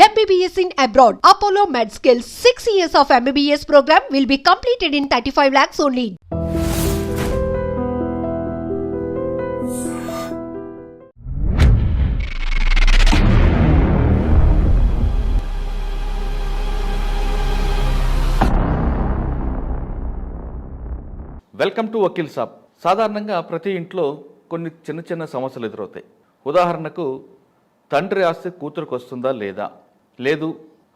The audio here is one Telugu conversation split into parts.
MBBS in abroad. Apollo MedSkills 6 years of MBBS program will be completed in 35 lakhs only. Welcome to Vakil Saab. సాధారణంగా ప్రతి ఇంట్లో కొన్ని చిన్న చిన్న సమస్యలు ఎదురవుతాయి. ఉదాహరణకు తండ్రి ఆస్తి కూతురికి వస్తుందా లేదా, లేదు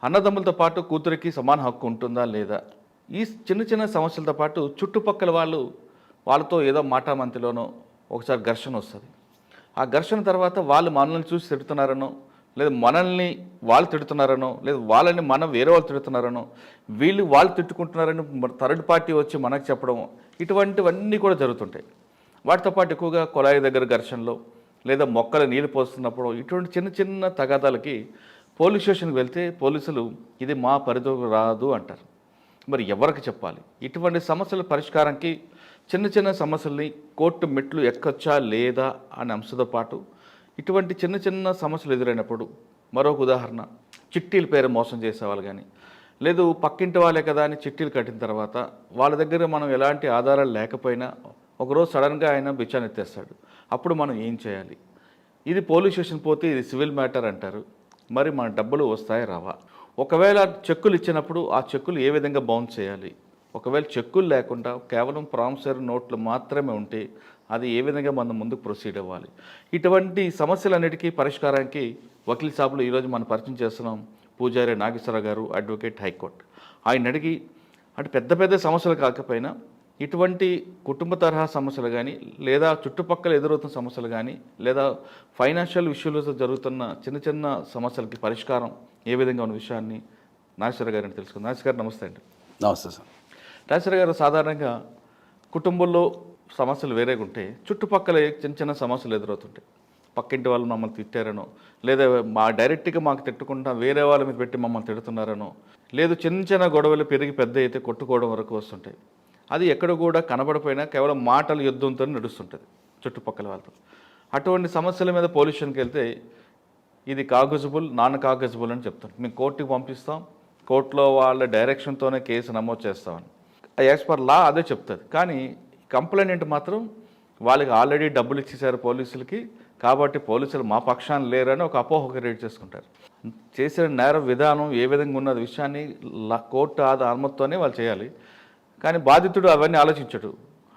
అన్నదమ్ములతో పాటు కూతురికి సమాన హక్కు ఉంటుందా లేదా, ఈ చిన్న చిన్న సమస్యలతో పాటు చుట్టుపక్కల వాళ్ళతో ఏదో మాటామంతిలోనో ఒకసారి ఘర్షణ వస్తుంది. ఆ ఘర్షణ తర్వాత వాళ్ళు మనల్ని చూసి తిడుతున్నారనో, లేదు మనల్ని వాళ్ళు తిడుతున్నారనో, లేదు వాళ్ళని మనం వేరే వాళ్ళు తిడుతున్నారనో, వాళ్ళు తిట్టుకుంటున్నారని థర్డ్ పార్టీ వచ్చి మనకు చెప్పడం, ఇటువంటివన్నీ కూడా జరుగుతుంటాయి. వాటితో పాటు ఎక్కువగా కొలాయి దగ్గర ఘర్షణలో, లేదా మొక్కలు నీళ్ళు పోస్తున్నప్పుడు ఇటువంటి చిన్న చిన్న తగాదాలకి పోలీస్ స్టేషన్కి వెళ్తే పోలీసులు ఇది మా పరిధిలోకి రాదు అంటారు. మరి ఎవరికి చెప్పాలి? ఇటువంటి సమస్యల పరిష్కారానికి చిన్న చిన్న సమస్యల్ని కోర్టు మెట్లు ఎక్కొచ్చా లేదా అనే అంశంతో పాటు ఇటువంటి చిన్న చిన్న సమస్యలు ఎదురైనప్పుడు మరొక ఉదాహరణ, చిట్టీల పేరు మోసం చేసేవాళ్ళు కానీ, లేదు పక్కింటి వాళ్ళే కదా అని చిట్టీలు కట్టిన తర్వాత వాళ్ళ దగ్గర మనం ఎలాంటి ఆధారాలు లేకపోయినా ఒకరోజు సడన్గా ఆయన బిచ్చాన్ని ఎత్తేస్తాడు. అప్పుడు మనం ఏం చేయాలి? ఇది పోలీస్ స్టేషన్ పోతే ఇది సివిల్ మ్యాటర్ అంటారు. మరి మన డబ్బులు వస్తాయి రావా? ఒకవేళ చెక్కులు ఇచ్చినప్పుడు ఆ చెక్కులు ఏ విధంగా బౌన్స్ చేయాలి? ఒకవేళ చెక్కులు లేకుండా కేవలం ప్రామిసరీ నోట్లు మాత్రమే ఉంటే అది ఏ విధంగా మనం ముందుకు ప్రొసీడ్ అవ్వాలి? ఇటువంటి సమస్యలన్నిటికీ పరిష్కారానికి వకీల్ సాబులు ఈరోజు మనం పరిచయం చేస్తున్నాం. పూజారి నాగేశ్వరరావు గారు, అడ్వకేట్, హైకోర్టు. ఆయన అడిగి అంటే పెద్ద పెద్ద సమస్యలు కాకపోయినా ఇటువంటి కుటుంబ తరహా సమస్యలు కానీ, లేదా చుట్టుపక్కల ఎదురవుతున్న సమస్యలు కానీ, లేదా ఫైనాన్షియల్ ఇష్యూలతో జరుగుతున్న చిన్న చిన్న సమస్యలకి పరిష్కారం ఏ విధంగా ఉన్న విషయాన్ని నాగేశ్వర గారిని తెలుసుకుందాం. నాగేశ్వర గారు నమస్తే అండి. నమస్తే సార్. నాగేశ్వర గారు, సాధారణంగా కుటుంబంలో సమస్యలు వేరేగా ఉంటే చుట్టుపక్కల చిన్న చిన్న సమస్యలు ఎదురవుతుంటాయి. పక్కింటి వాళ్ళు మమ్మల్ని తిట్టారనో, లేదా డైరెక్ట్గా మాకు తిట్టకుండా వేరే వాళ్ళ మీద పెట్టి మమ్మల్ని తిడుతున్నారనో, లేదు చిన్న చిన్న గొడవలు పెరిగి పెద్ద అయితే కొట్టుకోవడం వరకు వస్తుంటాయి. అది ఎక్కడ కూడా కనబడిపోయినా కేవలం మాటల యుద్ధంతో నడుస్తుంటుంది చుట్టుపక్కల వాళ్ళతో. అటువంటి సమస్యల మీద పోలీస్ స్టేషన్కి వెళ్తే ఇది కాగజబుల్, నాన్ కాగజబుల్ అని చెప్తాం. మేము కోర్టుకి పంపిస్తాం, కోర్టులో వాళ్ళ డైరెక్షన్తోనే కేసు నమోదు చేస్తామని యాజ్ పర్ లా అదే చెప్తుంది. కానీ కంప్లైంట్ మాత్రం వాళ్ళకి ఆల్రెడీ డబ్బులు ఇచ్చేసారు పోలీసులకి, కాబట్టి పోలీసులు మా పక్షాన్ని లేరని ఒక అపోహ క్రియేట్ చేసుకుంటారు. చేసిన నేర విధానం ఏ విధంగా ఉన్నది విషయాన్ని కోర్టు అనుమతితోనే వాళ్ళు చేయాలి. కానీ బాధితుడు అవన్నీ ఆలోచించడు.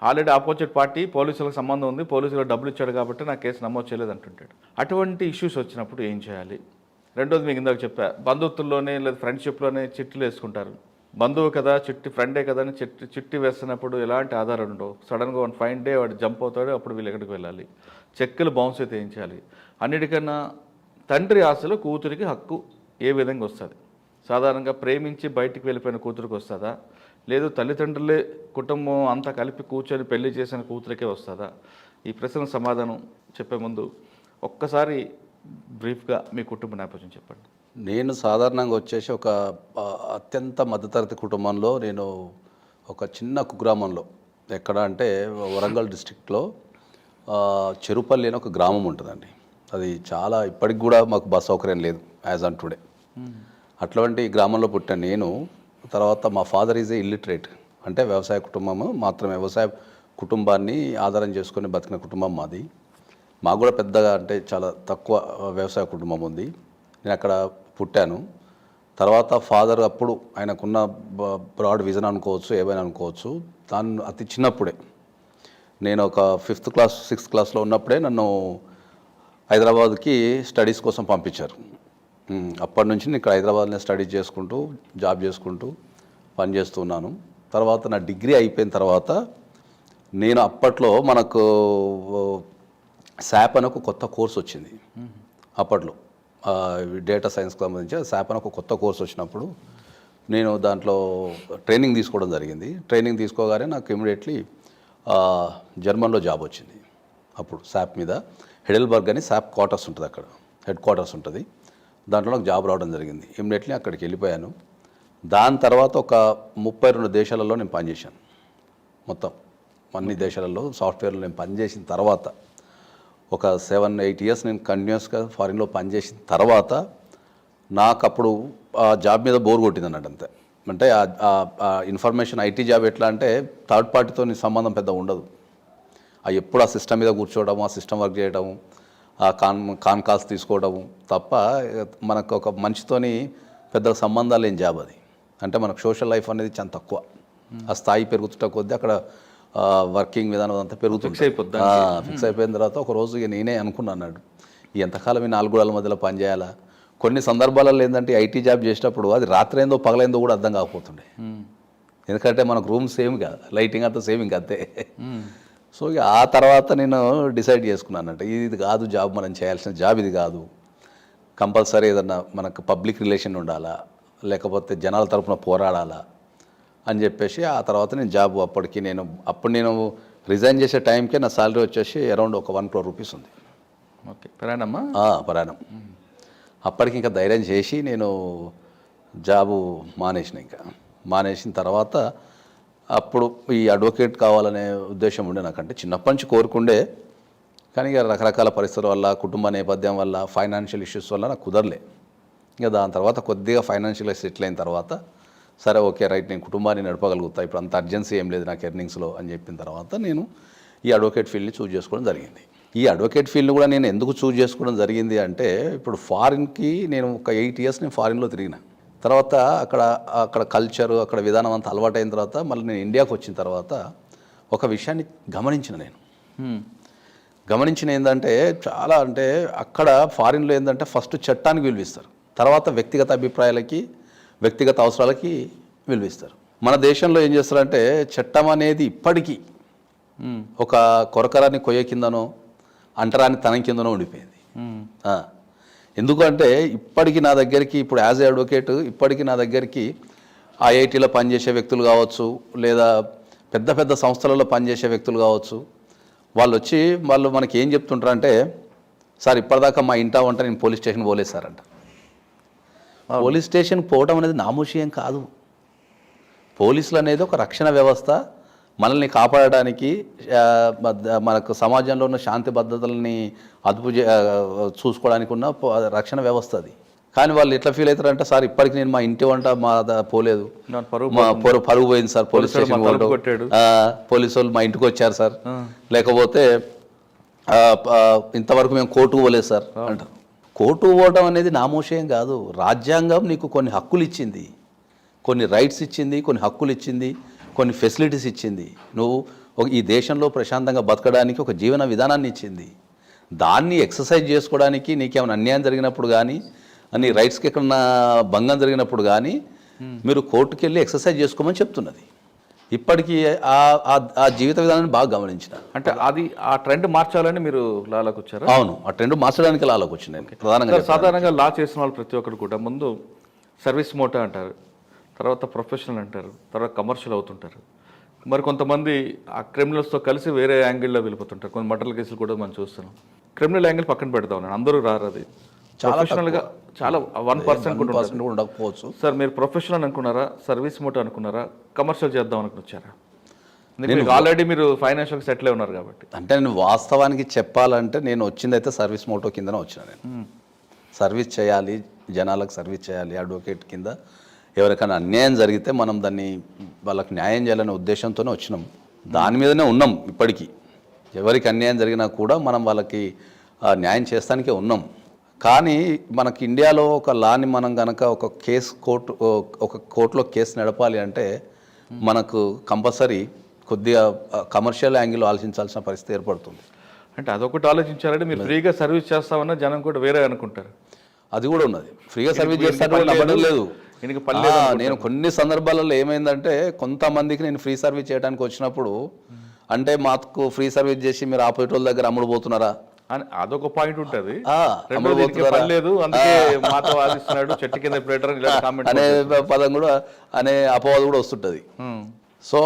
ఆల్రెడీ ఆపోజిట్ పార్టీ పోలీసులకు సంబంధం ఉంది, పోలీసులకు డబ్బులు ఇచ్చాడు కాబట్టి నా కేసు నమోదు చేయలేదు అంటుంటాడు. అటువంటి ఇష్యూస్ వచ్చినప్పుడు ఏం చేయాలి? రెండోది మీకు ఇందాక చెప్పా, బంధుత్వంలోనే లేదా ఫ్రెండ్షిప్లోనే చిట్టీలు వేసుకుంటారు. బంధువు కదా, ఫ్రెండే కదా అని చిట్టి వేస్తున్నప్పుడు ఎలాంటి ఆధారం ఉండవు. సడన్గా వన్ ఫైన్ డే వాడు జంప్ అవుతాడు, అప్పుడు వీళ్ళు ఎక్కడికి వెళ్ళాలి? చెక్కులు బౌన్స్ అయితే ఏం చేయాలి? అన్నిటికన్నా తండ్రి ఆశలో కూతురికి హక్కు ఏ విధంగా వస్తుంది? సాధారణంగా ప్రేమించి బయటికి వెళ్ళిపోయిన కూతురికి వస్తుందా, లేదు తల్లిదండ్రులే కుటుంబం అంతా కలిపి కూర్చొని పెళ్లి చేసిన కూతురికే వస్తుందా? ఈ ప్రశ్నకు సమాధానం చెప్పే ముందు ఒక్కసారి బ్రీఫ్గా మీ కుటుంబ నేపథ్యం చెప్పండి. నేను సాధారణంగా వచ్చేసి ఒక అత్యంత మధ్యతరగతి కుటుంబంలో, నేను ఒక చిన్న కుగ్రామంలో, ఎక్కడ అంటే వరంగల్ డిస్ట్రిక్ట్లో చెరుపల్లి అని ఒక గ్రామం ఉంటుందండి. అది చాలా ఇప్పటికి కూడా మాకు బస్ సౌకర్యం లేదు యాజ్ ఆన్ టుడే. అటువంటి గ్రామంలో పుట్టిన నేను, తర్వాత మా ఫాదర్ ఈజ్ ఏ ఇల్లిటరేట్, అంటే వ్యవసాయ కుటుంబము మాత్రమే, వ్యవసాయ కుటుంబాన్ని ఆధారం చేసుకొని బతికిన కుటుంబం మాది. మాకు కూడా పెద్దగా అంటే చాలా తక్కువ వ్యవసాయ కుటుంబం ఉంది. నేను అక్కడ పుట్టాను. తర్వాత ఫాదర్ అప్పుడు ఆయనకున్న బ్రాడ్ విజన్ అనుకోవచ్చు, ఏమైనా అనుకోవచ్చు, దాన్ని అతి చిన్నప్పుడే, నేను ఒక 5th క్లాస్ 6th క్లాస్లో ఉన్నప్పుడే నన్ను హైదరాబాద్కి స్టడీస్ కోసం పంపించారు. అప్పటి నుంచి నేను ఇక్కడ హైదరాబాద్లో స్టడీ చేసుకుంటూ, జాబ్ చేసుకుంటూ పనిచేస్తున్నాను. తర్వాత నా డిగ్రీ అయిపోయిన తర్వాత నేను అప్పట్లో మనకు శాప్ అని ఒక కొత్త కోర్స్ వచ్చింది. అప్పట్లో డేటా సైన్స్కి సంబంధించి శాప్ అని ఒక కొత్త కోర్స్ వచ్చినప్పుడు నేను దాంట్లో ట్రైనింగ్ తీసుకోవడం జరిగింది. ట్రైనింగ్ తీసుకోగానే నాకు ఇమీడియట్లీ జర్మన్లో జాబ్ వచ్చింది. అప్పుడు శాప్ మీద హెడెల్బర్గ్ అని శాప్ క్వార్టర్స్ ఉంటుంది, అక్కడ హెడ్ క్వార్టర్స్ ఉంటుంది. దాంట్లో నాకు జాబ్ రావడం జరిగింది. ఇమ్మీడియట్లీ అక్కడికి వెళ్ళిపోయాను. దాని తర్వాత ఒక 32 దేశాలలో నేను పనిచేశాను. మొత్తం అన్ని దేశాలలో సాఫ్ట్వేర్లో నేను పనిచేసిన తర్వాత ఒక 7-8 ఇయర్స్ నేను కంటిన్యూస్గా ఫారిన్లో పనిచేసిన తర్వాత నాకు అప్పుడు ఆ జాబ్ మీద బోర్ కొట్టింది అన్నట్టు అంతే. అంటే ఆ ఇన్ఫర్మేషన్ ఐటీ జాబ్ ఎట్లా అంటే థర్డ్ పార్టీతో సంబంధం పెద్ద ఉండదు. ఎప్పుడు ఆ సిస్టమ్ మీద కూర్చోవడము, ఆ సిస్టమ్ వర్క్ చేయడము, ఆ కాన్ కాల్స్ తీసుకోవడము తప్ప మనకు ఒక మనిషితోని పెద్ద సంబంధాలు లేని జాబ్ అది. అంటే మనకు సోషల్ లైఫ్ అనేది చాలా తక్కువ. ఆ స్థాయి పెరుగుతున్న కొద్దీ అక్కడ వర్కింగ్ విధానం అంతా పెరుగుతుంది. ఫిక్స్ అయిపోయిన తర్వాత ఒక రోజు ఇక నేనే అనుకున్నాను, ఎంతకాలం ఈ 4 గోడల మధ్యలో పనిచేయాలా. కొన్ని సందర్భాలలో ఏంటంటే ఐటీ జాబ్ చేసేటప్పుడు అది రాత్రి ఏందో పగలైందో కూడా అర్థం కాకపోతుండే. ఎందుకంటే మనకు రూమ్ సేమ్ కాదు, లైటింగ్ అంతా సేమ్ ఇంకా అంతే. సో ఇక ఆ తర్వాత నేను డిసైడ్ చేసుకున్నానంటే ఇది కాదు జాబ్, మనం చేయాల్సిన జాబ్ ఇది కాదు. కంపల్సరీ ఏదన్నా మనకు పబ్లిక్ రిలేషన్ ఉండాలా, లేకపోతే జనాల తరపున పోరాడాలా అని చెప్పేసి ఆ తర్వాత నేను జాబ్ అప్పుడు నేను రిజైన్ చేసే టైంకే నా సాలరీ వచ్చేసి అరౌండ్ ఒక 1 crore రూపీస్ ఉంది. ఓకే, ప్రయాణమా? ప్రయాణం. అప్పటికి ఇంకా ధైర్యం చేసి నేను జాబు మానేసిన తర్వాత అప్పుడు ఈ అడ్వకేట్ కావాలనే ఉద్దేశం ఉండే నాకంటే చిన్నప్పటి నుంచి కోరుకుండే. కానీ ఇక రకరకాల పరిస్థితుల వల్ల, కుటుంబ నేపథ్యం వల్ల, ఫైనాన్షియల్ ఇష్యూస్ వల్ల నాకు కుదరలే. ఇక దాని తర్వాత కొద్దిగా ఫైనాన్షియల్గా సెటిల్ అయిన తర్వాత సరే ఓకే రైట్, నేను కుటుంబాన్ని నడపగలుగుతా, ఇప్పుడు అంత అర్జెన్సీ ఏం లేదు నాకు ఎర్నింగ్స్లో అని చెప్పిన తర్వాత నేను ఈ అడ్వకేట్ ఫీల్డ్ని చూజ్ చేసుకోవడం జరిగింది. ఈ అడ్వకేట్ ఫీల్డ్ని కూడా నేను ఎందుకు చూజ్ చేసుకోవడం జరిగింది అంటే, ఇప్పుడు ఫారిన్కి నేను ఒక 8 years నేను ఫారిన్లో తిరిగిన తర్వాత అక్కడ కల్చరు, అక్కడ విధానం అంతా అలవాటైన తర్వాత మళ్ళీ నేను ఇండియాకి వచ్చిన తర్వాత ఒక విషయాన్ని గమనించిన ఏంటంటే చాలా అంటే అక్కడ ఫారిన్లో ఏంటంటే ఫస్ట్ చట్టానికి విలువిస్తారు, తర్వాత వ్యక్తిగత అభిప్రాయాలకి, వ్యక్తిగత అవసరాలకి విలువిస్తారు. మన దేశంలో ఏం చేస్తారంటే చట్టం అనేది ఇప్పటికీ ఒక కొరకరాని కొయ్య కిందనో, అంటరాని తనం కిందనో ఉండిపోయింది. ఎందుకంటే ఇప్పటికీ నా దగ్గరికి, ఇప్పుడు యాజ్ ఏ అడ్వకేట్ ఇప్పటికీ నా దగ్గరికి ఐఐటీలో పనిచేసే వ్యక్తులు కావచ్చు, లేదా పెద్ద పెద్ద సంస్థలలో పనిచేసే వ్యక్తులు కావచ్చు, వాళ్ళు మనకి ఏం చెప్తుంటారంటే, సార్ ఇప్పటిదాకా మా ఇంటా వంట నేను పోలీస్ స్టేషన్ పోలేదు సార్ అంట. పోలీస్ స్టేషన్కి పోవడం అనేది నామూషియం కాదు. పోలీసులు అనేది ఒక రక్షణ వ్యవస్థ, మనల్ని కాపాడడానికి, మనకు సమాజంలో ఉన్న శాంతి భద్రతలని చూసుకోవడానికి ఉన్న రక్షణ వ్యవస్థ అది. కానీ వాళ్ళు ఎట్లా ఫీల్ అవుతారంటే, సార్ ఇప్పటికి నేను మా ఇంటి వంట పోలేదు, పరుగు పోయింది సార్, పోలీస్ స్టేషన్ పోలీసు వాళ్ళు మా ఇంటికి వచ్చారు సార్, లేకపోతే ఇంతవరకు మేము కోర్టుకు పోలేదు సార్ అంటారు. కోర్టుకు పోవడం అనేది నామోషయం కాదు. రాజ్యాంగం నీకు కొన్ని హక్కులు ఇచ్చింది, కొన్ని రైట్స్ ఇచ్చింది, కొన్ని హక్కులు ఇచ్చింది, కొన్ని ఫెసిలిటీస్ ఇచ్చింది. నువ్వు ఈ దేశంలో ప్రశాంతంగా బతకడానికి ఒక జీవన విధానాన్ని ఇచ్చింది. దాన్ని ఎక్సర్సైజ్ చేసుకోవడానికి నీకేమైనా అన్యాయం జరిగినప్పుడు కానీ, నీ రైట్స్కి ఎక్కడన్నా భంగం జరిగినప్పుడు కానీ మీరు కోర్టుకు వెళ్ళి ఎక్సర్సైజ్ చేసుకోమని చెప్తున్నది. ఇప్పటికీ ఆ జీవిత విధానాన్ని బాగా గమనించిన. అంటే ఆ ట్రెండ్ మార్చాలని మీరు లాలోకి వచ్చారు? అవును, ఆ ట్రెండ్ మార్చడానికి లాలోకి వచ్చింది ప్రధానంగా. సాధారణంగా లా చేసిన వాళ్ళు ప్రతి ఒక్కరు కూడా ముందు సర్వీస్ మోటో అంటారు, తర్వాత ప్రొఫెషనల్ అంటారు, తర్వాత కమర్షియల్ అవుతుంటారు. మరి కొంతమంది ఆ క్రిమినల్స్తో కలిసి వేరే యాంగిల్లో వెళ్ళిపోతుంటారు. కొన్ని మర్డర్ కేసులు కూడా మనం చూస్తున్నాం. క్రిమినల్ యాంగిల్ పక్కన పెడతా ఉన్నాను, అందరూ రారు. అది ప్రొఫెషనల్గా చాలా 1% కూడా ఉండకపోవచ్చు. సార్ మీరు ప్రొఫెషనల్ అనుకున్నారా, సర్వీస్ మోటో అనుకున్నారా, కమర్షియల్ చేద్దాం అనుకున్నారా? ఆల్రెడీ మీరు ఫైనాన్షియల్ సెటిల్ అయి ఉన్నారు కాబట్టి. అంటే నేను వాస్తవానికి చెప్పాలంటే నేను వచ్చిందైతే సర్వీస్ మోటో కిందనే వచ్చిన. నేను సర్వీస్ చేయాలి, జనాలకు సర్వీస్ చేయాలి, అడ్వకేట్ కింద ఎవరికైనా అన్యాయం జరిగితే మనం దాన్ని వాళ్ళకి న్యాయం చేయాలనే ఉద్దేశంతోనే వచ్చినాం. దాని మీదనే ఉన్నాం ఇప్పటికీ. ఎవరికి అన్యాయం జరిగినా కూడా మనం వాళ్ళకి న్యాయం చేస్తానికే ఉన్నాం. కానీ మనకి ఇండియాలో ఒక లాని మనం కనుక ఒక కోర్టులో కేసు నడపాలి అంటే మనకు కంపల్సరీ కొద్దిగా కమర్షియల్ యాంగిల్ ఆలోచించాల్సిన పరిస్థితి ఏర్పడుతుంది. అంటే అదొకటి ఆలోచించాలంటే మీరు ఫ్రీగా సర్వీస్ చేస్తామన్నా జనం కూడా వేరే అనుకుంటారు. అది కూడా ఉన్నది. ఫ్రీగా సర్వీస్ చేస్తాను లేదు. నేను కొన్ని సందర్భాలలో ఏమైందంటే, కొంతమందికి నేను ఫ్రీ సర్వీస్ చేయడానికి వచ్చినప్పుడు అంటే మాకు ఫ్రీ సర్వీస్ చేసి మీరు ఆపోజిట్ వాళ్ళ దగ్గర అమ్ముడు పోతున్నారా అని అదొక పాయింట్ ఉంటుంది. చెట్టు కింద అనే పదం కూడా, అనే అపవాదం కూడా వస్తుంటుంది. సో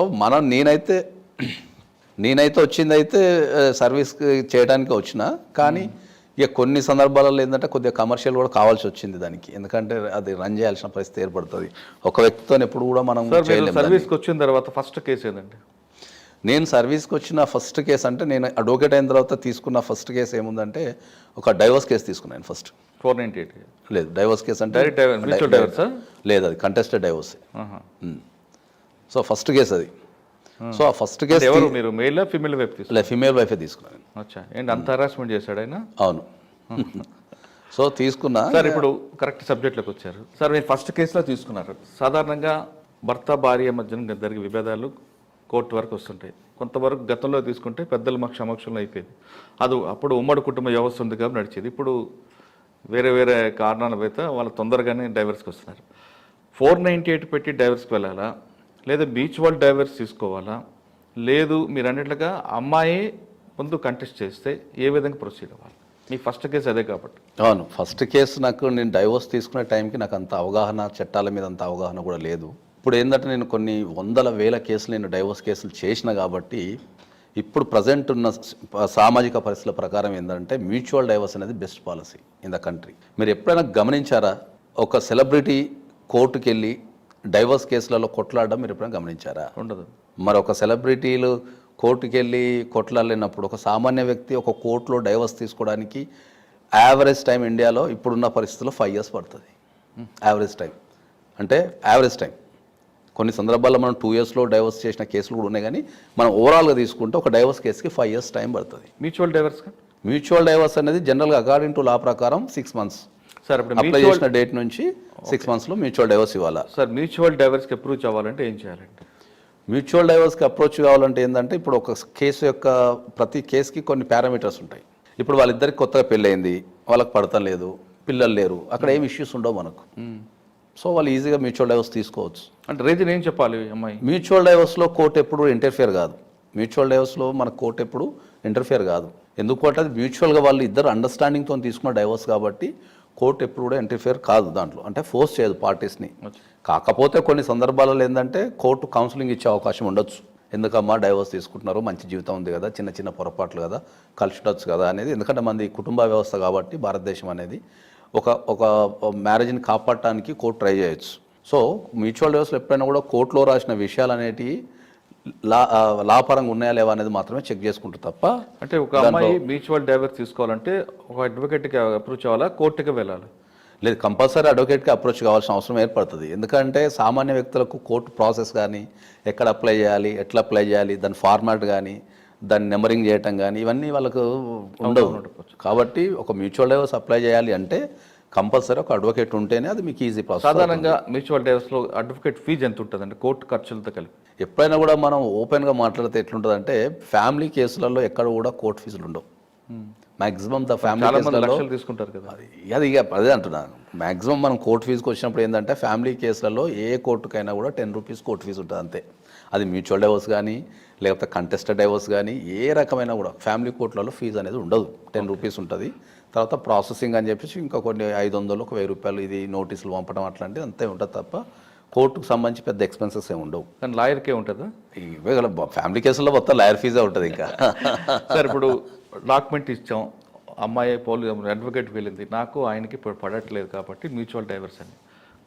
నేనైతే వచ్చిందైతే సర్వీస్ చేయడానికి వచ్చిన. కానీ ఇక కొన్ని సందర్భాలలో ఏంటంటే కొద్దిగా కమర్షియల్ కూడా కావాల్సి వచ్చింది దానికి. ఎందుకంటే అది రన్ చేయాల్సిన పరిస్థితి ఏర్పడుతుంది. ఒక వ్యక్తితో ఎప్పుడు కూడా మనం సర్వీస్కి వచ్చిన తర్వాత ఫస్ట్ కేసు ఏంటంటే, నేను సర్వీస్కి వచ్చిన ఫస్ట్ కేసు అంటే నేను అడ్వకేట్ అయిన తర్వాత తీసుకున్న ఫస్ట్ కేసు ఏముందంటే ఒక డైవర్స్ కేసు తీసుకున్నాను ఫస్ట్. 498 లేదు, డైవర్స్ కేసు అంటే డైరెక్ట్ మ్యూచువల్ డైవర్సా? లేదు, అది contested divorce. So first case అది. సో ఆ ఫస్ట్ కేసు ఎవరు మీరు మేల్ ఫీమేల్ వైపు తీసుకున్నారు? ఫీమేల్ వైఫే తీసుకున్నాను. అచ్చా, ఏంటి అంత హరాస్మెంట్ చేశాడు ఆయన? అవును. సో తీసుకున్నా. సార్ ఇప్పుడు కరెక్ట్ సబ్జెక్ట్లోకి వచ్చారు సార్. మీరు ఫస్ట్ కేసులో తీసుకున్నారు. సాధారణంగా భర్త భార్య మధ్యన జరిగే విభేదాలు కోర్టు వరకు వస్తుంటాయి. కొంతవరకు గతంలో తీసుకుంటే పెద్దల సమక్షంలో అయిపోయింది. అది అప్పుడు ఉమ్మడి కుటుంబ వ్యవస్థ ఉంది కాబట్టి నడిచేది. ఇప్పుడు వేరే వేరే కారణాల అయితే వాళ్ళు తొందరగానే డైవర్స్కి వస్తున్నారు. 498 పెట్టి డైవర్స్కి వెళ్ళాలా, లేదా మ్యూచువల్ డైవర్స్ తీసుకోవాలా, లేదు మీరు అన్నట్లుగా అమ్మాయి ముందు కంటెస్ట్ చేస్తే ఏ విధంగా ప్రొసీడ్ అవ్వాలి? మీ ఫస్ట్ కేసు అదే కాబట్టి. అవును, ఫస్ట్ కేసు నాకు నేను డైవోర్స్ తీసుకునే టైంకి నాకు అంత అవగాహన, చట్టాల మీద అంత అవగాహన కూడా లేదు. ఇప్పుడు ఏంటంటే నేను కొన్ని వందల వేల కేసులు నేను డైవోర్స్ కేసులు చేసిన కాబట్టి ఇప్పుడు ప్రజెంట్ ఉన్న సామాజిక పరిస్థితుల ప్రకారం ఏంటంటే మ్యూచువల్ డైవర్స్ అనేది best policy in the country. మీరు ఎప్పుడైనా గమనించారా ఒక సెలబ్రిటీ కోర్టుకి వెళ్ళి డైవర్స్ కేసులలో కొట్లాడడం మీరు ఎప్పుడైనా గమనించారా? ఉండదు. మరి ఒక సెలబ్రిటీలు కోర్టుకి వెళ్ళి కొట్లాడినప్పుడు ఒక సామాన్య వ్యక్తి ఒక కోర్టులో డైవర్స్ తీసుకోవడానికి యావరేజ్ టైం ఇండియాలో ఇప్పుడున్న పరిస్థితుల్లో 5 years పడుతుంది. యావరేజ్ టైం అంటే యావరేజ్ టైం. కొన్ని సందర్భాల్లో మనం 2 yearsలో డైవర్స్ చేసిన కేసులు కూడా ఉన్నాయి, కానీ మనం ఓవరాల్గా తీసుకుంటే ఒక డైవర్స్ కేసుకి 5 years టైం పడుతుంది. మ్యూచువల్ డైవర్స్ మ్యూచువల్ డైవర్స్ అనేది జనరల్గా అకార్డింగ్ టు లా ప్రకారం 6 months. సార్ ఇప్పుడు అప్లై చేసిన డేట్ నుంచి 6 monthsలో మ్యూచువల్ డైవర్స్ ఇవ్వాలా? సార్ మ్యూచువల్ డైవర్స్కి అప్రూవ్ అవ్వాలంటే ఏం చేయాలంటే? మ్యూచువల్ డైవర్స్కి అప్రోచ్ కావాలంటే ఏంటంటే ఇప్పుడు ఒక కేసు యొక్క ప్రతి కేసుకి కొన్ని పారామీటర్స్ ఉంటాయి. ఇప్పుడు వాళ్ళిద్దరికి కొత్తగా పెళ్ళయింది, వాళ్ళకి పడతం లేదు, పిల్లలు లేరు, అక్కడ ఏం ఇష్యూస్ ఉండవు మనకు. సో వాళ్ళు ఈజీగా మ్యూచువల్ డైవర్స్ తీసుకోవచ్చు. అంటే రీజన్ ఏం చెప్పాలి అమ్మాయి? మ్యూచువల్ డైవర్స్లో కోర్టు ఎప్పుడు ఇంటర్ఫియర్ కాదు. మ్యూచువల్ డైవర్స్లో మన కోర్టు ఎప్పుడు ఇంటర్ఫియర్ కాదు. ఎందుకంటే అది మ్యూచువల్గా వాళ్ళు ఇద్దరు అండర్స్టాండింగ్తో తీసుకున్న డైవర్స్ కాబట్టి కోర్టు ఎప్పుడు కూడా ఇంటర్ఫియర్ కాదు దాంట్లో, అంటే ఫోర్స్ చేయదు పార్టీస్ని. కాకపోతే కొన్ని సందర్భాలలో ఏంటంటే కోర్టు కౌన్సిలింగ్ ఇచ్చే అవకాశం ఉండొచ్చు. ఎందుకమ్మా డైవర్స్ తీసుకుంటున్నారు, మంచి జీవితం ఉంది కదా, చిన్న చిన్న పొరపాట్లు కదా, కలిసి ఉండొచ్చు కదా అనేది. ఎందుకంటే మంది కుటుంబ వ్యవస్థ కాబట్టి భారతదేశం అనేది ఒక మ్యారేజ్ని కాపాడటానికి కోర్టు ట్రై చేయొచ్చు. సో మ్యూచువల్ డైవర్స్లో ఎప్పుడైనా కూడా కోర్టులో రాసిన విషయాలు అనేటివి లాపరంగా ఉన్నాయా లేవా అనేది మాత్రమే చెక్ చేసుకుంటారు తప్ప. అంటే ఒక అమ్మాయి మ్యూచువల్ డైవర్స్ తీసుకోవాలంటే ఒక అడ్వకేట్కి అప్రోచ్ అవ్వాలా, కోర్టుకి వెళ్ళాలి? లేదు, కంపల్సరీ అడ్వకేట్కి అప్రోచ్ కావాల్సిన అవసరం ఏర్పడుతుంది. ఎందుకంటే సామాన్య వ్యక్తులకు కోర్టు ప్రాసెస్ కానీ, ఎక్కడ అప్లై చేయాలి, ఎట్లా అప్లై చేయాలి, దాని ఫార్మాట్ కానీ, దాన్ని నెంబరింగ్ చేయటం కానీ ఇవన్నీ వాళ్ళకు ఉండవు. కాబట్టి ఒక మ్యూచువల్ డైవర్స్ అప్లై చేయాలి అంటే కంపల్సరీ ఒక అడ్వకేట్ ఉంటేనే అది మీకు ఈజీ ప్రాసెస్. సాధారణంగా మ్యూచువల్ డైవర్స్లో అడ్వకేట్ ఫీజు ఎంత ఉంటుందండి కోర్టు ఖర్చులతో కలిపి? ఎప్పుడైనా కూడా మనం ఓపెన్గా మాట్లాడితే ఎట్లుంటుందంటే ఫ్యామిలీ కేసులలో ఎక్కడ కూడా కోర్టు ఫీజులు ఉండవు. మ్యాక్సిమం ద ఫ్యామిలీ కేసులలో తీసుకుంటారు కదా, అది ఇక అదే అంటున్నాను. మ్యాక్సిమం మనం కోర్టు ఫీజుకి వచ్చినప్పుడు ఏంటంటే ఫ్యామిలీ కేసులలో ఏ కోర్టుకైనా కూడా 10 rupees కోర్టు ఫీజు ఉంటుంది అంతే. అది మ్యూచువల్ డైవర్స్ కానీ లేకపోతే కంటెస్టెడ్ డైవర్స్ కానీ ఏ రకమైన కూడా ఫ్యామిలీ కోర్టులలో ఫీజు అనేది ఉండదు. 10 rupees ఉంటుంది. తర్వాత ప్రాసెసింగ్ అని చెప్పేసి ఇంకా కొన్ని 500 1,000 రూపాయలు ఇది నోటీసులు పంపడం అట్లాంటిది అంతే ఉంటుంది తప్ప కోర్టుకు సంబంధించి పెద్ద ఎక్స్పెన్సెస్ ఏమి ఉండవు. కానీ లాయర్కే ఉంటుందా? ఇవే ఫ్యామిలీ కేసుల్లో మొత్తం లాయర్ ఫీజే ఉంటుంది ఇంకా. సార్ ఇప్పుడు డాక్యుమెంట్ ఇచ్చాం, అమ్మాయి అడ్వకేట్ వెళ్ళింది, నాకు ఆయనకి ఇప్పుడు పడట్లేదు కాబట్టి మ్యూచువల్ డైవర్స్ అని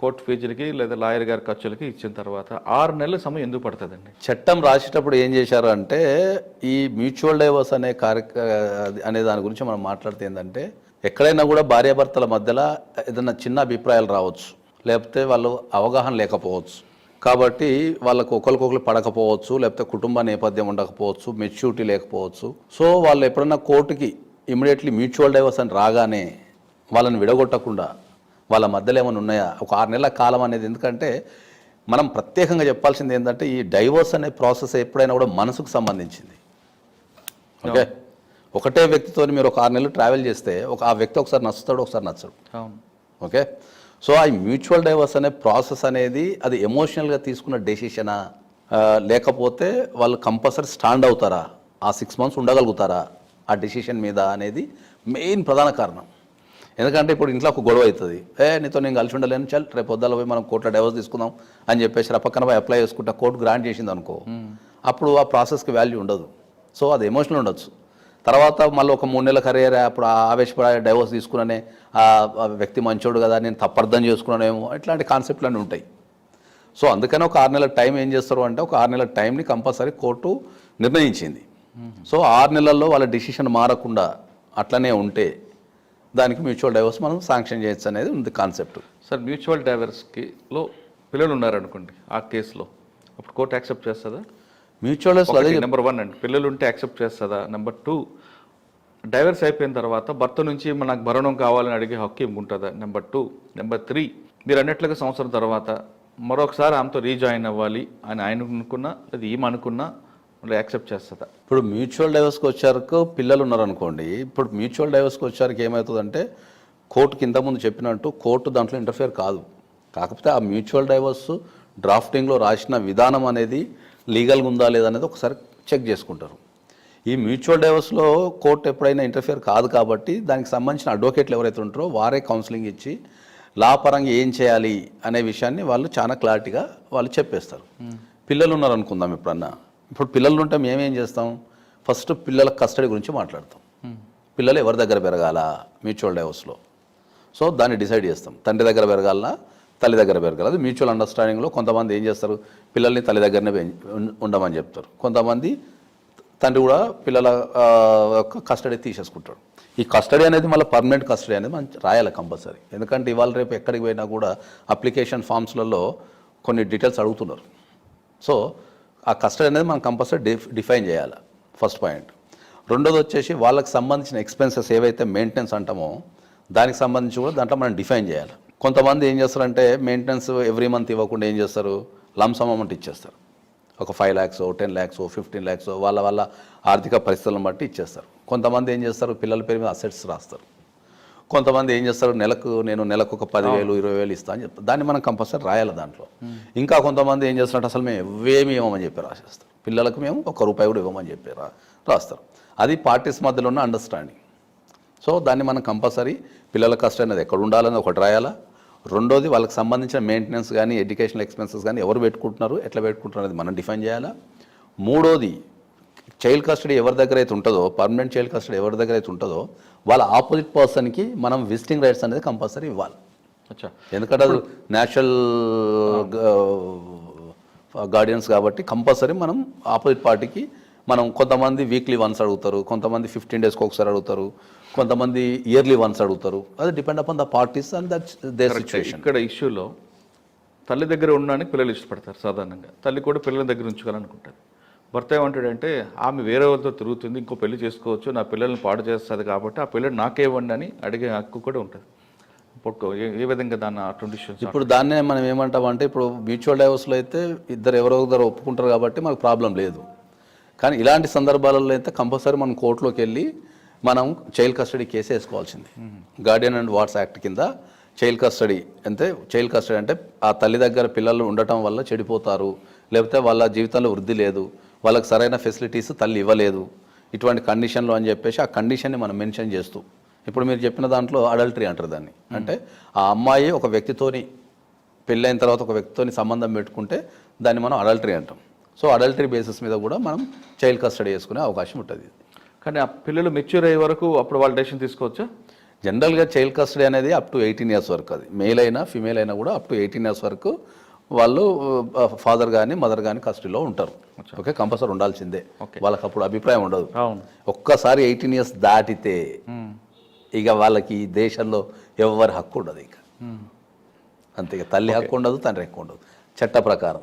కోర్టు ఫీజులకి లేదా లాయర్ గారి ఖర్చులకి ఇచ్చిన తర్వాత 6 నెలల సమయం ఎందుకు పడుతుందండి? చట్టం రాసేటప్పుడు ఏం చేశారు అంటే ఈ మ్యూచువల్ డైవర్స్ అనే దాని గురించి మనం మాట్లాడితే ఏంటంటే ఎక్కడైనా కూడా భార్యాభర్తల మధ్యలో ఏదైనా చిన్న అభిప్రాయాలు రావచ్చు, లేకపోతే వాళ్ళు అవగాహన లేకపోవచ్చు, కాబట్టి వాళ్ళకు ఒకరికొకరు పడకపోవచ్చు, లేకపోతే కుటుంబ నేపథ్యం ఉండకపోవచ్చు, మెచ్యూరిటీ లేకపోవచ్చు. సో వాళ్ళు ఎప్పుడన్నా కోర్టుకి ఇమీడియట్లీ మ్యూచువల్ డైవర్స్ అని రాగానే వాళ్ళని విడగొట్టకుండా వాళ్ళ మధ్యలో ఏమైనా ఉన్నాయా ఒక 6 నెలల కాలం అనేది. ఎందుకంటే మనం ప్రత్యేకంగా చెప్పాల్సింది ఏంటంటే ఈ డైవర్స్ అనే ప్రాసెస్ ఎప్పుడైనా కూడా మనసుకు సంబంధించింది. ఓకే, ఒకటే వ్యక్తితో మీరు ఒక 6 నెలలు ట్రావెల్ చేస్తే ఆ వ్యక్తి ఒకసారి నచ్చుతాడు, ఒకసారి నచ్చడు. ఓకే, సో ఆ మ్యూచువల్ డైవర్స్ అనే ప్రాసెస్ అనేది అది ఎమోషనల్గా తీసుకున్న డెసిషనా లేకపోతే వాళ్ళు కంపల్సరీ స్టాండ్ అవుతారా, ఆ 6 months ఉండగలుగుతారా ఆ డెసిషన్ మీద అనేది మెయిన్ ప్రధాన కారణం. ఎందుకంటే ఇప్పుడు ఇంట్లో ఒక గొడవ అవుతుంది, నీతో నేను కలిసి ఉండలేను, చల్ రేపు పొద్దుల పోయి మనం కోర్టులో డైవర్స్ తీసుకుందాం అని చెప్పేసి ఆ పక్కన పోయి అప్లై చేసుకుంటా కోర్టు గ్రాంట్ చేసింది అనుకో, అప్పుడు ఆ ప్రాసెస్కి వాల్యూ ఉండదు. సో అది ఎమోషనల్ ఉండొచ్చు. తర్వాత మళ్ళీ ఒక 3 నెలల కరియర్ అప్పుడు ఆవేశపడి డైవర్స్ తీసుకున్నానే ఆ వ్యక్తి మంచోడు కదా, నేను తప్పర్థం చేసుకున్నానేమో, ఇట్లాంటి కాన్సెప్ట్లు అన్నీ ఉంటాయి. సో అందుకని ఒక 6 నెలల టైం ఏం చేస్తారు అంటే ఒక 6 నెలల టైంని కంపల్సరీ కోర్టు నిర్ణయించింది. సో 6 నెలల్లో వాళ్ళ డిసిషన్ మారకుండా అట్లనే ఉంటే దానికి మ్యూచువల్ డైవర్స్ మనం శాంక్షన్ చేయొచ్చు అనేది ఉంది కాన్సెప్ట్. సార్ మ్యూచువల్ డైవర్స్లో పిల్లలు ఉన్నారనుకోండి, ఆ కేసులో అప్పుడు కోర్టు యాక్సెప్ట్ చేస్తుందా? మ్యూచువల్ డైవర్స్ నెంబర్ 1 అండి, పిల్లలు ఉంటే యాక్సెప్ట్ చేస్తుందా? నెంబర్ 2, డైవర్స్ అయిపోయిన తర్వాత భర్త నుంచి నాకు భరణం కావాలని అడిగే హక్కు ఉంటుందా? నెంబర్ 2. నెంబర్ 3, మీరు అన్నట్లుగా సంవత్సరం తర్వాత మరొకసారి ఆమెతో రీజాయిన్ అవ్వాలి అని ఆయన అనుకున్నా లేదా ఈమె అనుకున్నా మళ్ళీ యాక్సెప్ట్ చేస్తుందా? ఇప్పుడు మ్యూచువల్ డైవర్స్కి వచ్చారకు పిల్లలు ఉన్నారనుకోండి, ఇప్పుడు మ్యూచువల్ డైవర్స్కి వచ్చారికి ఏమవుతుందంటే కోర్టు కింద ముందు చెప్పినట్టు కోర్టు దాంట్లో ఇంటర్ఫియర్ కాదు. కాకపోతే ఆ మ్యూచువల్ డైవర్స్ డ్రాఫ్టింగ్లో రాసిన విధానం అనేది లీగల్గా ఉందా లేదా అనేది ఒకసారి చెక్ చేసుకుంటారు. ఈ మ్యూచువల్ డైవర్స్లో కోర్టు ఎప్పుడైనా ఇంటర్ఫియర్ కాదు కాబట్టి దానికి సంబంధించిన అడ్వకేట్లు ఎవరైతే ఉంటారో వారే కౌన్సిలింగ్ ఇచ్చి లా పరంగా ఏం చేయాలి అనే విషయాన్ని వాళ్ళు చాలా క్లారిటీగా వాళ్ళు చెప్పేస్తారు. పిల్లలు ఉన్నారనుకుందాం ఎప్పుడన్నా, ఇప్పుడు పిల్లలు ఉంటే మేమేం చేస్తాం, ఫస్ట్ పిల్లల కస్టడీ గురించి మాట్లాడతాం. పిల్లలు ఎవరి దగ్గర పెరగాల మ్యూచువల్ డైవర్స్లో, సో దాన్ని డిసైడ్ చేస్తాం. తండ్రి దగ్గర పెరగాలనా తల్లి దగ్గర పెరగాలి, అది మ్యూచువల్ అండర్స్టాండింగ్లో. కొంతమంది ఏం చేస్తారు, పిల్లల్ని తల్లి దగ్గరనే ఉండమని చెప్తారు. కొంతమంది తండ్రి కూడా పిల్లల కస్టడీ తీసేసుకుంటాడు. ఈ కస్టడీ అనేది మళ్ళీ పర్మనెంట్ కస్టడీ అనేది మనం రాయాలి కంపల్సరీ. ఎందుకంటే ఇవాళ రేపు ఎక్కడికి పోయినా కూడా అప్లికేషన్ ఫామ్స్లలో కొన్ని డీటెయిల్స్ అడుగుతున్నారు. సో ఆ కస్టడీ అనేది మనం కంపల్సరీ డిఫైన్ చేయాలి, ఫస్ట్ పాయింట్. రెండోది వచ్చేసి వాళ్ళకి సంబంధించిన ఎక్స్పెన్సెస్ ఏవైతే మెయింటెనెన్స్ అంటామో దానికి సంబంధించి కూడా దాంట్లో మనం డిఫైన్ చేయాలి. కొంతమంది ఏం చేస్తారంటే మెయింటెనెన్స్ ఎవ్రీ మంత్ ఇవ్వకుండా ఏం చేస్తారు, లంసమ్ అమౌంట్ ఇచ్చేస్తారు. ఒక 5 lakhs 10 lakhs 15 lakhs వాళ్ళ ఆర్థిక పరిస్థితులను బట్టి ఇచ్చేస్తారు. కొంతమంది ఏం చేస్తారు, పిల్లల పేరు మీద అసెట్స్ రాస్తారు. కొంతమంది ఏం చేస్తారు, నేను నెలకు ఒక 10,000 20,000 ఇస్తాను అని చెప్తాను. దాన్ని మనం కంపల్సరీ రాయాలి దాంట్లో. ఇంకా కొంతమంది ఏం చేస్తారంటే అసలు మేము ఏమి ఇవ్వమని చెప్పి రాసేస్తారు. పిల్లలకు మేము ₹1 కూడా ఇవ్వమని చెప్పి రాస్తారు. అది పార్టీస్ మధ్యలో ఉన్న అండర్స్టాండింగ్. సో దాన్ని మనం కంపల్సరీ పిల్లల కష్టం అనేది ఎక్కడ ఉండాలని ఒకటి రాయాలా. రెండోది వాళ్ళకి సంబంధించిన మెయింటెనెన్స్ కానీ ఎడ్యుకేషనల్ ఎక్స్పెన్సెస్ కానీ ఎవరు పెట్టుకుంటున్నారు, ఎట్లా పెట్టుకుంటున్నారు అనేది మనం డిఫైన్ చేయాలా. మూడోది చైల్డ్ కస్టడీ ఎవరి దగ్గర అయితే ఉంటుందో, పర్మనెంట్ చైల్డ్ కస్టడీ ఎవరి దగ్గర అయితే ఉంటుందో వాళ్ళ ఆపోజిట్ పర్సన్కి మనం విజిటింగ్ రైట్స్ అనేది కంపల్సరీ ఇవ్వాలి. ఎందుకంటే అది న్యాచురల్ గార్డియన్స్ కాబట్టి కంపల్సరీ మనం ఆపోజిట్ పార్టీకి మనం కొంతమంది వీక్లీ వన్స్ అడుగుతారు, కొంతమంది 15 days ఒకసారి అడుగుతారు, కొంతమంది ఇయర్లీ వన్స్ అడుగుతారు. అది depend upon the parties and their situation. ఇక్కడ ఇష్యూలో తల్లి దగ్గర ఉండడానికి పిల్లలు ఇష్టపడతారు సాధారణంగా. తల్లి కూడా పిల్లల దగ్గర ఉంచుకోవాలనుకుంటుంది. భర్త ఏమంటాడంటే ఆమె వేరే వాళ్ళతో తిరుగుతుంది, ఇంకో పెళ్లి చేసుకోవచ్చు, నా పిల్లల్ని పాడు చేస్తుంది కాబట్టి ఆ పిల్లలు నాకే ఇవ్వండి అని అడిగే హక్కు కూడా ఉంటుంది. ఇప్పుడు ఏ విధంగా దాన్ని అటువంటి ఇష్యూస్ ఇప్పుడు దాన్నే మనం ఏమంటామంటే, ఇప్పుడు మ్యూచువల్ డైవర్స్లో అయితే ఎవరో ఒకరు ఒప్పుకుంటారు కాబట్టి మనకు ప్రాబ్లం లేదు. కానీ ఇలాంటి సందర్భాలలో అయితే కంపల్సరీ మనం కోర్టులోకి వెళ్ళి మనం చైల్డ్ కస్టడీ కేసు వేసుకోవాల్సింది. గార్డియన్ అండ్ వార్డ్స్ యాక్ట్ కింద చైల్డ్ కస్టడీ అంటే ఆ తల్లి దగ్గర పిల్లలు ఉండటం వల్ల చెడిపోతారు, లేకపోతే వాళ్ళ జీవితంలో వృద్ధి లేదు, వాళ్ళకి సరైన ఫెసిలిటీస్ తల్లి ఇవ్వలేదు, ఇటువంటి కండిషన్లో అని చెప్పేసి ఆ కండిషన్ని మనం మెన్షన్ చేస్తూ, ఇప్పుడు మీరు చెప్పిన దాంట్లో అడల్టరీ అంటారు దాన్ని. అంటే ఆ అమ్మాయి ఒక వ్యక్తితోని పెళ్ళైన తర్వాత ఒక వ్యక్తితోని సంబంధం పెట్టుకుంటే దాన్ని మనం అడల్టరీ అంటాం. సో అడల్టరీ బేసిస్ మీద కూడా మనం చైల్డ్ కస్టడీ చేసుకునే అవకాశం ఉంటుంది. కానీ ఆ పిల్లలు మెచ్యూర్ అయ్యే వరకు అప్పుడు వాళ్ళు డెసిషన్ తీసుకోవచ్చా? జనరల్గా చైల్డ్ కస్టడీ అనేది అప్ టు 18 years వరకు, అది మేల్ అయినా ఫీమేల్ అయినా కూడా అప్ టు 18 years వరకు వాళ్ళు ఫాదర్ కానీ మదర్ కానీ కస్టడీలో ఉంటారు. ఓకే, కంపల్సరీ ఉండాల్సిందే. వాళ్ళకి అప్పుడు అభిప్రాయం ఉండదు. ఒక్కసారి 18 years దాటితే ఇక వాళ్ళకి ఈ దేశంలో ఎవరి హక్కు ఉండదు. ఇక అంతే, తల్లి హక్కు ఉండదు, తండ్రి హక్కు ఉండదు చట్ట ప్రకారం.